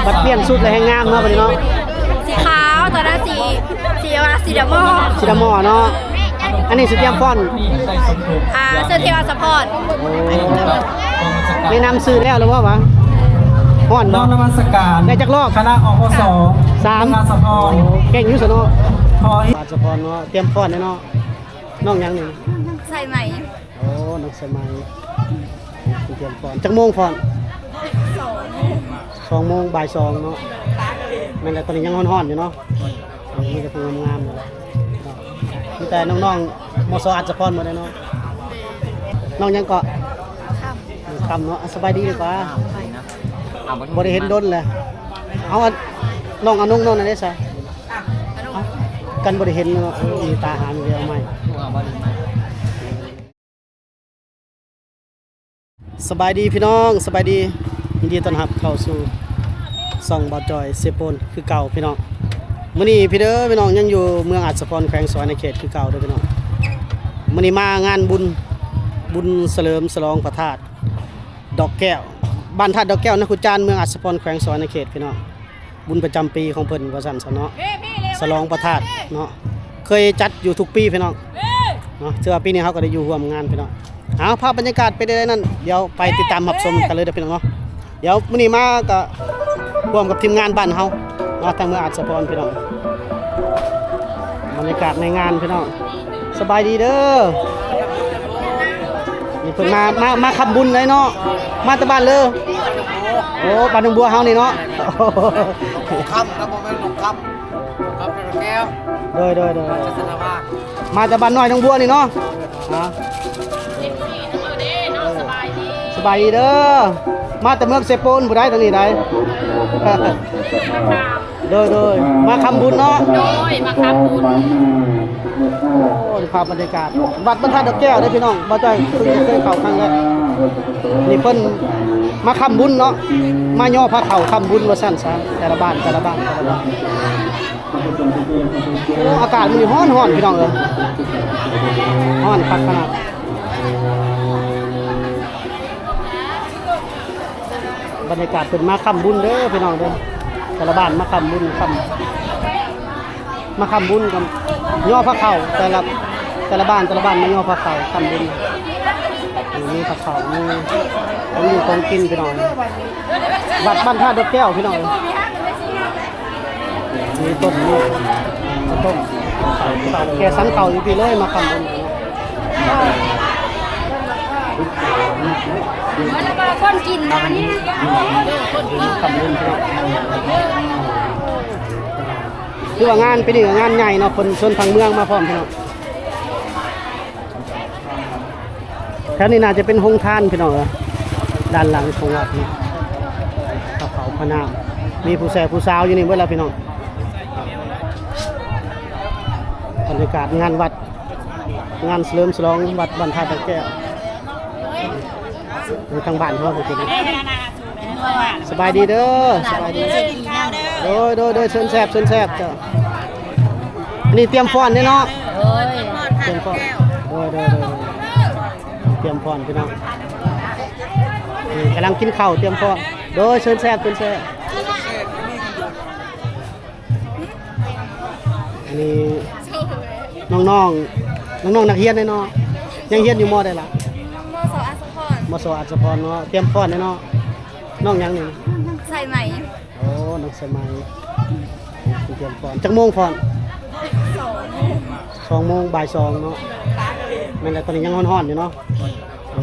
บัดเปลี่ยนสุดเลยให้งามเนาะบัดนี้เนาะสีขาวตอนนั้นสีดำมอสีดำมอเนาะอันนี้สุดยามฟ้อนเสื้อเทวาสปอร์ตแนะนำซื้อแล้วหรือว่าวะฮ้อนน้องนมัสการได้จักรอบคณะอพส3งานสะพรเก่งอยู่ซะเนาะพอบาดสะพรเนาะเตรียมฟ้อนเนาะน้องยังนี่ใส่ไหมโอ้นักสมัยเตรียมฟ้อนจักโมงฟ้อน2 โมงบ่าย 2เนาะแม่นแต่ตอนนี้ยังฮ้อนๆอยู่เนาะมีแต่ผู้งามๆอยู่มีแต่น้องๆมสอัศพรหมดเลยเนาะน้องยังเกาะคำเนาะสบายดีดีกว่าบ่ได้เห็นดนเลยเอาน้องน้องนั่นได้ซะกันบ่ได้เห็นเนาะมีตาหามีเดียวใหม่สบายดีพี่น้องสบายดียินดีต้อนรับเข้าสู่ซ่องบ่าวจอยเซโปนคือเก่าพี่น้องมื้อนี้พี่เด้อพี่น้องยังอยู่เมืองอัศพรแขวงสวรรณเขตคือเก่าเด้อพี่น้องมื้อนี้มางานบุญเฉลิมฉลองพระธาตุดอกแก้วบ้านธาตุดอกแก้วนะคุณจานเมืองอัศพรแขวงสวรรณเขตพี่น้องบุญประจำปีของเพิ่นว่าซั่นซะเนาะฉลองพระธาตุเนาะเคยจัดอยู่ทุกปีพี่น้องเนาะถือว่าปีนี้เฮาก็ได้อยู่ร่วมงานพี่น้องเอาภาพบรรยากาศไปได้นั่นเดี๋ยวไปติดตามรับชมกันเลยเด้อพี่น้องเนาะเดี๋ยวมื้อนี้มาก็ร่วมกับทีมงานบ้านเฮาเนาะทางเมืองอัศพรพี่น้องบรรยากาศในงานพี่น้องสบายดีเด้อนี่เพิ่นมาขับบุญเลยเนาะมาตะบ้านเลยโอ้บ้านหนองบัวเฮานี่เนาะค่ำครับผมเป็นหนุ่มค่ำครับเป็นแก้วโดยจะสารภาพมาตะบ้านน้อยหนองบัวนี่เนาะสบายดีเด้อมาแต่เมืองเซโปนผู้ใดทางนี้ได้โดยมาคำบุญเนาะมาครับบุญโอ้ภาพบรรยากาศวัดบรรทัดดอกแก้วได้พี่น้องบ่จ้อยเพิ่งเคยเข้าครั้งแรกนี่เพิ่นมาคำบุญเนาะมาย่อพระเข่าคำบุญว่าซั่นซะแต่ละบ้านโอ้อากาศมันนี่ร้อนพี่น้องเอ้ยร้อนคักขนาดบรรยากาศเป็นมาคำบุญเด้อพี่น้องเด้อแต่ละบ้านมาคำบุญมาคำบุญกันย่อพระเข่าแต่ละบ้านมาย่อพระเข่าคำบุญมีพระเข่ามีอยู่ของกินพี่น้องวัดบ้านท่าดอกแก้วพี่น้องมีต้นแก่สันเข่าอยู่พี่เลยมาคำบุญแล้วก็คนกินมาเนี่ยคำบุญคือว่างานเป็นงานใหญ่เนาะคนชนทางเมืองมาพร้อมพี่น้องแถวนี้น่าจะเป็นโรงทานพี่น้องด้านหลังของวัดนี่เขาพนามมีผู้แซ่ผู้สาวอยู่นี่เบิดแล้วพี่น้องบรรยากาศงานวัดงานเฉลิมฉลองวัดบ้านท่าตะแก้วอยู่ทางบ้านเขาพี่น้องสบายดีเด้อสบายดีโดยเชิญแซ่บจ้ะนี่เตรียมฟ้อนเนาะเตรียมฟ้อนโดยเตรียมฟ้อนพี่น้องนี่กำลังกินข้าวเตรียมฟ้อนโดยเชิญแซ่บอันนี้น้องนักเรียนเนาะยังเรียนอยู่ม.ได้ล่ะม.ส.อัศพรเนาะเตรียมฟ้อนเนาะน้องยังนี่ใส่ไหมโอ้นักสมัยเตรียมฟ้อนจักโมงฟ้อน2 โมงบ่าย 2เนาะแม่นแต่ตอนนี้ยังฮ้อนๆอยู่เนาะ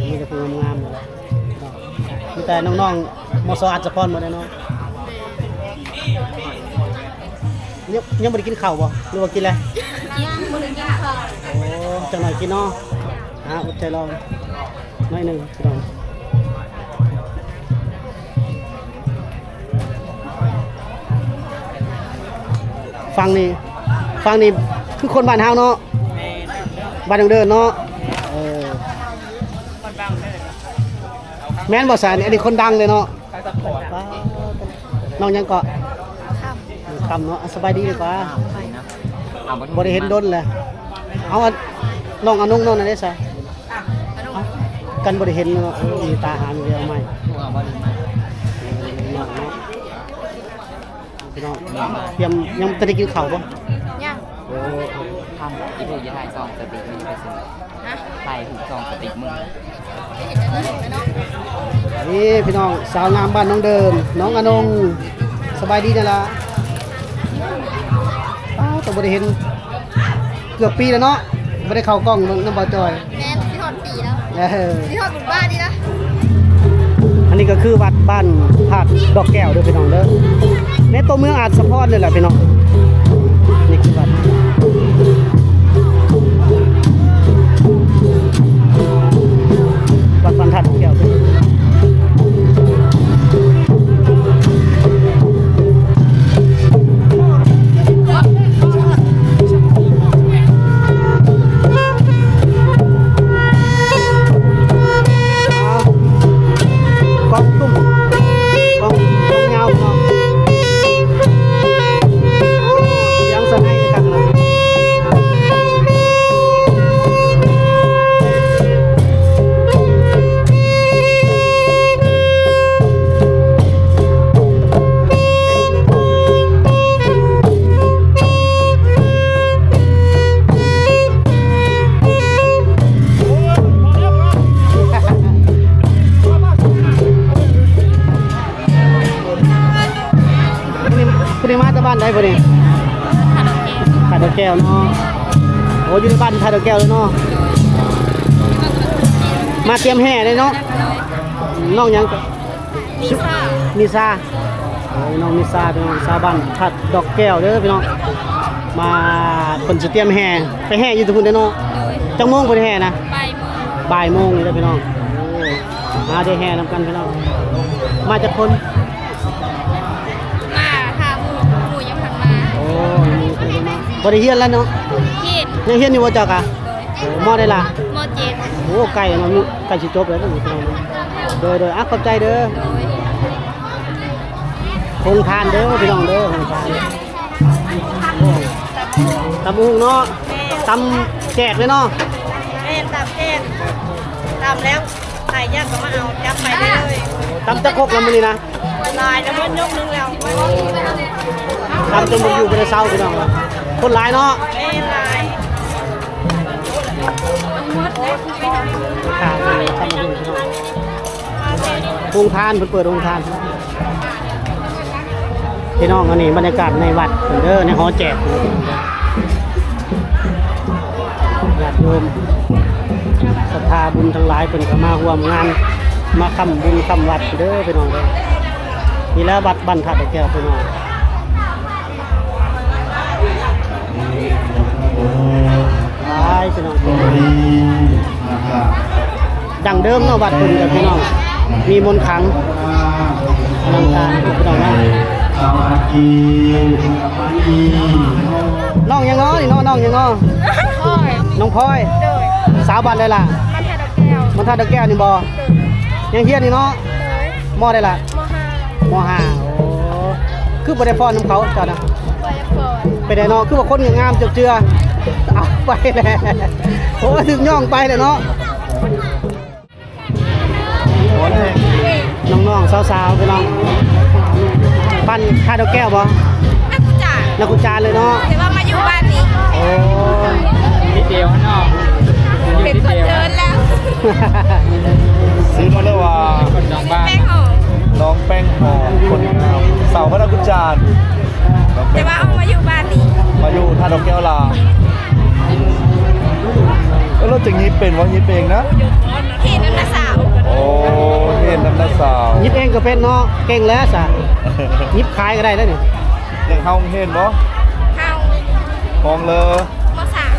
มีแต่ผู้งามๆอยู่มีแต่น้องๆมสอัศพรหมดเลยเนาะยังบ่ได้กินข้าวบ่หรือว่ากินแล้วโอ้จังหน่อยกินเนาะอดใจรอหน่อยนึงพี่น้องฟังนี่คือคนบ้านเฮาเนาะบ้านเดินเนาะแม่นบ่สารอันนี้คนดังเลยเนาะน้องยังเกาะคำเนาะสบายดีดีกว่าบ่ได้เห็นดนเลยเอาน้องนั่นได้ซะกันบ่ได้เห็นเนาะมีตาหามีเดียวใหม่ พี่น้องเตรียมยังจะได้กินข้าวบ่ ยัง โอ้ ทำอีทูจะถ่ายซองสติกมันจะไปซื้อ ฮะ ถ่ายถูกซองสติกมึง นี่พี่น้องสาวงามบ้านน้องเดิม น้องอนงสบายดีนั่นล่ะอ้าวแต่บ่ได้เห็นเกือบปีแล้วเนาะบ่ได้เข้ากล้องน้ำบ่จอย แม่พี่ทอดปีแล้ว เออ พี่ทอดบุญบ้านดีนะ อันนี้ก็คือวัดบ้านธาตุดอกแก้วเด้อพี่น้องเด้อในตัวเมืองอาจสะพรเลยแหละพี่น้องนี่คือวัดวัดบ้านธาตุดอกแก้วเด้อกองตุ้มกองเงาเนาะยังสะให้กันเลยคุณนี่มาจากบ้านใดบ่นี่ ทานโอเค ท่าดอกแก้วเนาะโอ้อยู่ในบ้านท่าดอกแก้วเลยเนาะมาเตรียมแห่เลยเนาะน้องหยังก็ ลิซ่า นิซาโอ้ยน้องนิซาพี่น้องชาวบ้านท่าดอกแก้วเด้อพี่น้องมาเพิ่นสิเตรียมแห่ไปแห่อยู่ทุกคนเด้อเนาะจังโมงเพิ่นแห่นะ ใบมือ บ่ายโมงนี่เด้อพี่น้องโอ้มาได้แห่นำกันพี่น้องมาจากคน มาค่ะหมูยังพันมา โอ้มีคนเดียวมาบ่ได้เฮียนแล้วเนาะ ขีด ยังเฮียนอยู่บ่จักอ่ะโอ้มอได้ล่ะ โมเจ็ด โอ้ไก่เนาะมีไก่สิจบแล้วเด้อพี่น้องโดยอ่ะขอบใจเด้อ โดย คงทานเด้อพี่น้องเด้อคงทานโอ้ตำหุงเนาะตำแจกเลยเนาะ เล่นตามแจ้งตามแล้วถ่ายยากก็มาเอาจับไปได้เลย ตำตะครกแล้วมื้อนี้นะ ลายแล้วมันยกนึงแล้ว ตำจนบ่อยู่บ่ได้เซาพี่น้องคนหลายเนาะ เล่นลาย ทานเลยตำหุงพี่น้องโรงทานเพิ่นเปิดโรงทานพี่น้องอันนี้บรรยากาศในวัดเพิ่นเด้อในหอแจกญาติโยมศรัทธาบุญทั้งหลายเพิ่นก็มาร่วมงานมาค้ำบุญค้ำวัดเด้อพี่น้องเด้อนี่แหละวัดบ้านธาตุดอกแก้วพี่น้องไปพี่น้องดังเดิมเนาะวัดเพิ่นกับพี่น้องมีมนต์ขลังอลังการพี่น้องนะน้องยังง้อนี่น้องยังง้อ พ่อย น้องพลอย โดย สาวบ้านได้ล่ะ มันแทนดอกแก้วมันท่าดอกแก้วนี่บ่ยังเฮียนนี่เนาะ โดย มอได้ล่ะ มห้าม ห้าโอ้คือบ่ได้ฟ้อนน้ำเขาเจ้านะ ปอยฟอน ไปได้เนาะคือว่าคนงามเจือเอาไปแล้วโอ้ถึงย่องไปแล้วเนาะน้องๆสาวๆพี่น้องปั้นท่าดอกแก้วบ่ นักกุจ่า นักกุจารเลยเนาะ แต่ว่ามาอยู่บ้านนี้ โอ้ นิดเดียวข้างนอก เป็นคนเดินแล้ว ซื้อมาเลยว่า คนน้องบ้าน แป้งหอม น้องแป้งหอมคนงามเสาพระนักกุญจารน้อง แต่ แป้ง ว่าเอามาอยู่บ้านนี้ มาอยู่ท่าดอกแก้วลาแล้วเราจะยิบเป็นว่ายิบเองนะ ที่นั่นนะสาว โอ้เห็นน้ำตาสาว ยิบเองก็เป็นเนาะเก่งแล้วสะยิบขายก็ได้แล้วนี่ ยังเฮาเห็นบ่ เข้าม องเลย มสาม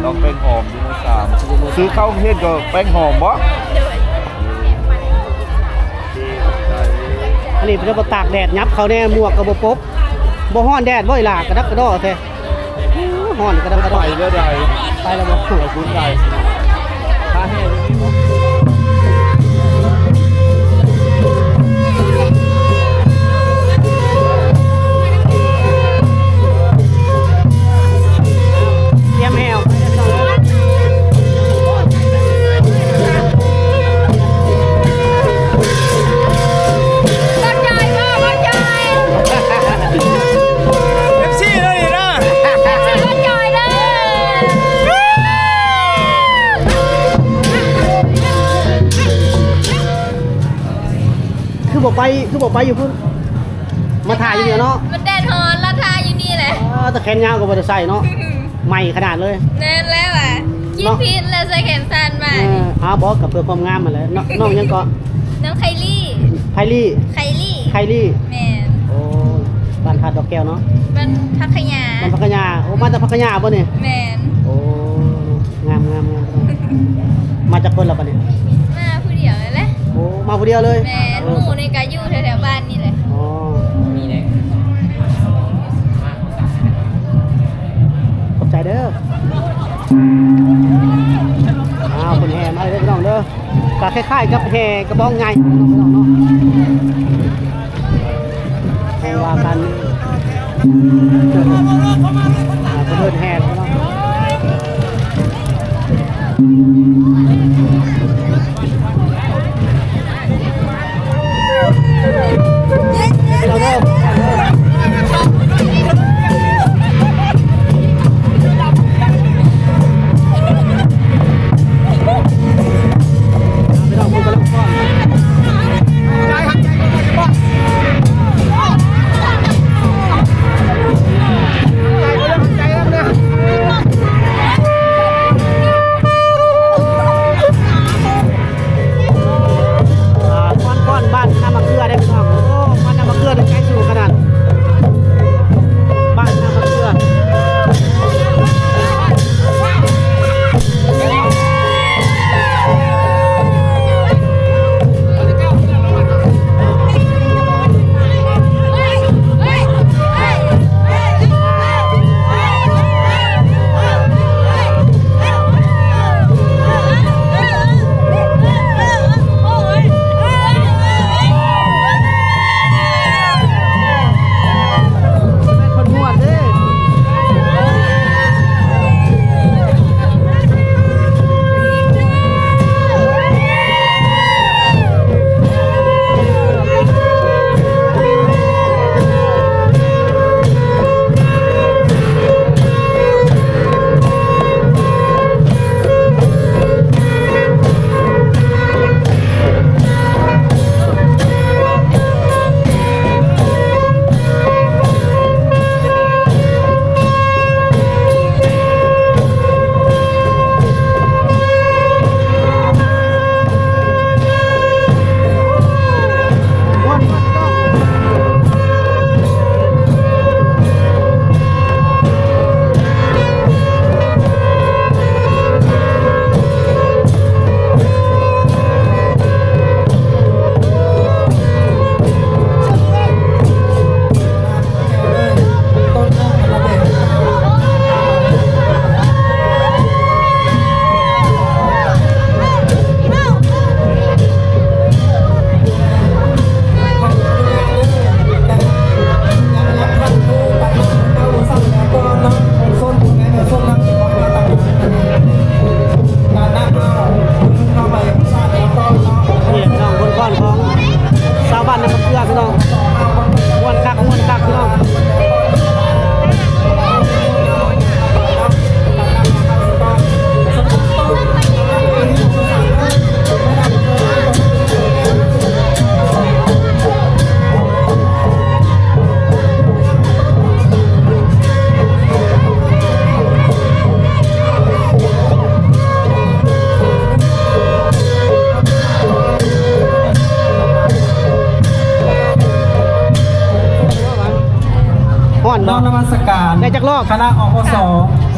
น้องแป้งหอมอยู่ในสามซื้อข้าวเห็นก็แป้งหอมบ่ โดย อันนี้เพิ่นบ่ตากแดดยับเขาแน่หมวกก็บ่ปบบ่ฮ้อนแดดบ่อีหลากระดักกระดอแท้ฮ้อนกระดักกระด ไป อ เรื่อยใด ไปแล้วบ่ ขอบคุณใดถ้าเห็น ไปคือบอกไปอยู่พุ่นมาถ่ายอยู่เนาะ มันแดดฮอนราคาอยู่นี่แหละ แต่แขนยาวกับบอเตอร์ไซค์เนาะใหม่ขนาดเลย แน่นแล้วอ่ะคิดผิดแล้วใส่แขนสั้นมา บอกกับเพื่อความงามมาเลยน้องยังก็ น้องไคลี่ ไคลี่ ไคลี่ ไคลี่ แมน โอ้บ้านทัดดอกแก้วเนาะ มันพักขยา บ้านพักยาโอ้มาจากพักยาป่ะเนี่ย แมน โอ้งามมาจากคนละป่ะเนี่ย มาผู้เดียวเลยแหละ โอ้มาผู้เดียวเลย แมนหมู่ในกาอยู่แถวๆบ้านนี่เลย อ๋อ มีเลย ขอบใจเด้อคนแห่มาเลยพี่น้องเด้อก็คล้ายๆกับแห่กระบองไงพี่น้องเนาะแห่ว่ากันเดินแห่พี่น้องเราเด้อพี่น้องพูดกันแล้วก่อนใจหักใจก็ได้บ่ใจแล้วเนี่ยก้อนบ้านน้ำมะเขือได้พี่น้องโอ้บ้านน้ำมะเขือได้ใช้สู่ขนาดบ้านน้ำมะเขือคนม่วนเด้ม่วนพี่น้องนี่พี่น้องคนก้อนของชาวบ้านน้ำมะเขือพี่น้องม่วนคักพี่น้องฮ้อน น้อ เนาะ งนมัสการ ได้จักรอบ คณะอปส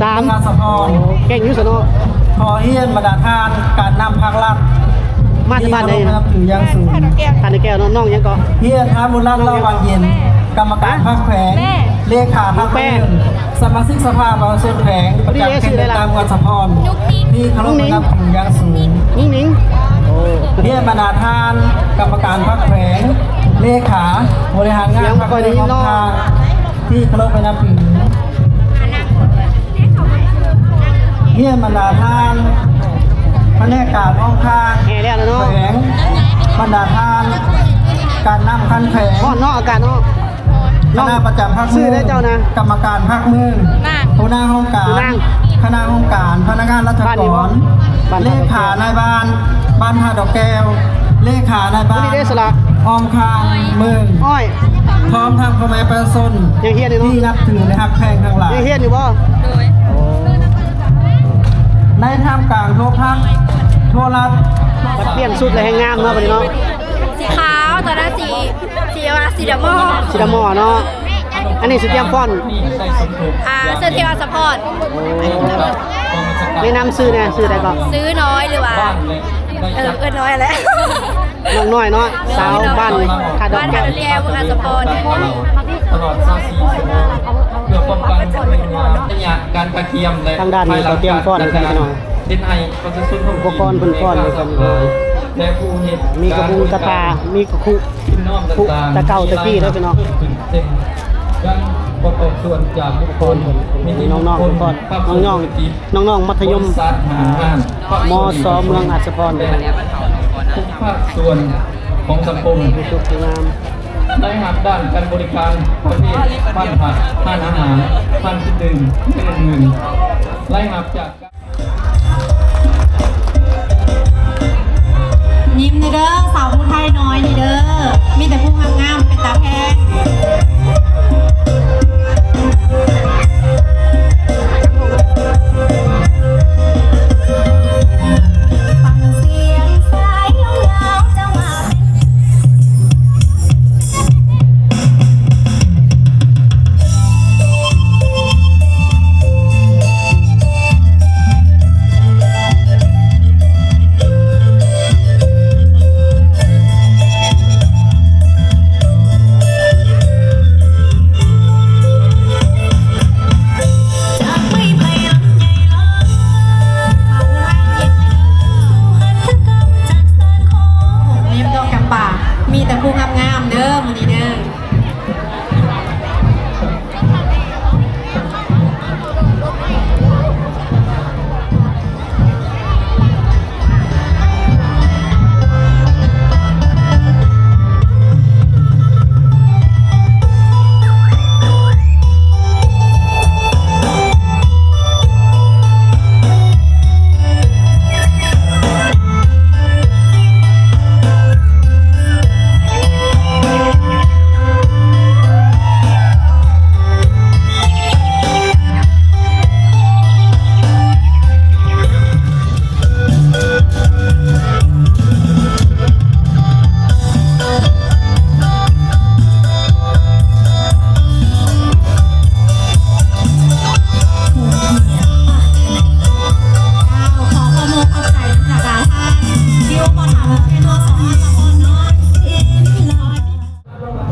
สาม งานสะพร เก่งอยุสเนาะ ขอเฮียนบรรดาทานการนำภาครัฐ มาจากบ้านไหน ที่เคารพนับถืออย่างสูง ทานในแก้วน้องยังก็ เฮียนทาบุญรัตน์เล่าวันเย็น กรรมการภาคแขวงเลขาภาค แม่ เมืองสมาชิกสภาประชาชนแขวงประจำเขตเลือกตั้งวันสะพรที่เคารพนับถืออย่างสูง นิ่งโอ้ เฮียนบรรดาทานกรรมการภาคแขวงเลขาบริหารงานภาคเมืองของทางที่เคารพนับถือ เฮียนบรรดาทานพระแนกการห้องข้าง แห่แล้วนะเนาะ แขวงบรรดาทานการนำคันแขวง ฮ้อนเนาะอากาศเนาะ คณะประจำภาค ชื่อได้เจ้านะ กรรมการภาคเมืองหัวหน้าห้องการ หัวหน้า คณะห้องการพนักงานราช บ้าน ก นี้บ่ ร บ้าน เล ท่าดอกแก้ว ขานายบ้านบ้านท่าดอกแก้ว เลขาในบ้า วัน น นี้ได้สละ ออมคางเมือง อ้อย พร้อมทางพ่อแม่ประชาชน ยังเฮียนอยู่เนาะ ที่นับถือและฮักแพงทั้งหลาย ยังเฮียนอยู่บ่ ในท่ามกลางโทรทัศน์โทรรัฐ มันเปลี่ยนสุดเลยให้งามเนาะบัดนี้เนาะ สีขาวตอนนั้นสีว่าสีดำมอ สีดำหมอเนาะอันนี้สิเตรียมฟอนต์ เสื้อเทวาสปอร์ต แนะนำซื้อแน่ซื้อได้ก็ ซื้อน้อยหรือว่าน้อยอะไร น้องน้อยเนาะสาวบ้านท่าดอก บ้าน แก้ ทาว งแก้วเมืองอัสสปอร์ต ตลอด24ชั่วโมงเพื่อป้องกันการตะเกียมและ ทางด้านนี้เขาเตรียมฟอนต์กันพี่น้อง เฮ็ดให้ประชาชน อุปกรณ์เพิ่นฟอนต์เลยกัน และผู้เฮ็ด มีกระพุงกระตา มีกระคุ พี่น้องต่างๆ ตะเก่าตะกี้เด้อพี่น้อง เต็มยังประกอบส่วนจากบุคคล มีน้องๆทุกคนน้องๆมัธยม สัตว์หางาน มสเมืองอัศพร ทุกภาคส่วนของสังคม ทุกงาม ได้หักด้านการบริการประเภทบ้านผักบ้านอาหารบ้านที่ดึงเป็นเงินไล่หักจาก ยิ้มเด้อสาวผู้ไทยน้อยนี่เด้อมีแต่ผู้งามๆเป็นตาแพงฟังเสียงสายลมหนาวจะมาเป็น จากไม่พยายามใหญ่ล้อฝากรักเย็นหันทึกกำจากแสนโค้งเรียบดอกกำป่ามีแต่ผู้งามๆเด้อมื้อนี้เด้อขอประโมทเอาใจจากการท่านที่ว่าบ่ถามเป็นว่าสองอันละคนเนาะร้อย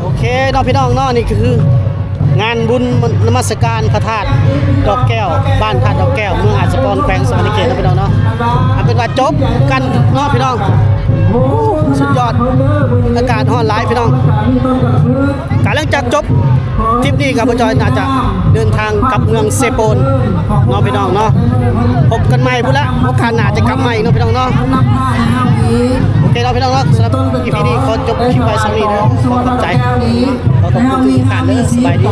โอเคน้องพี่น้องเนาะนี่คืองานบุญนมัสการพระธาตุดอกแก้ว บ้านธาตุดอกแก้วเมืองอัศพรแขวงสวรรณเขตนะพี่น้องเนาะเอาเป็นว่าจบกันเนาะพี่น้องสุดยอดอากาศร้อนหลายพี่น้องการหลังจากจบทริปนี้กับพ่อจอยน่าจะเดินทางกลับเมืองเซโปนเนาะพี่น้องเนาะพบกันใหม่พุ่นละโอกาสหน้าจะกลับมาอีกเนาะพี่น้องเนาะโอเคเนาะพี่น้องเนาะสำหรับ EP นี้ขอจบคลิปไว้สักนิดเด้อขอขอบใจขอขอบคุณทุกท่านเด้อสบายดี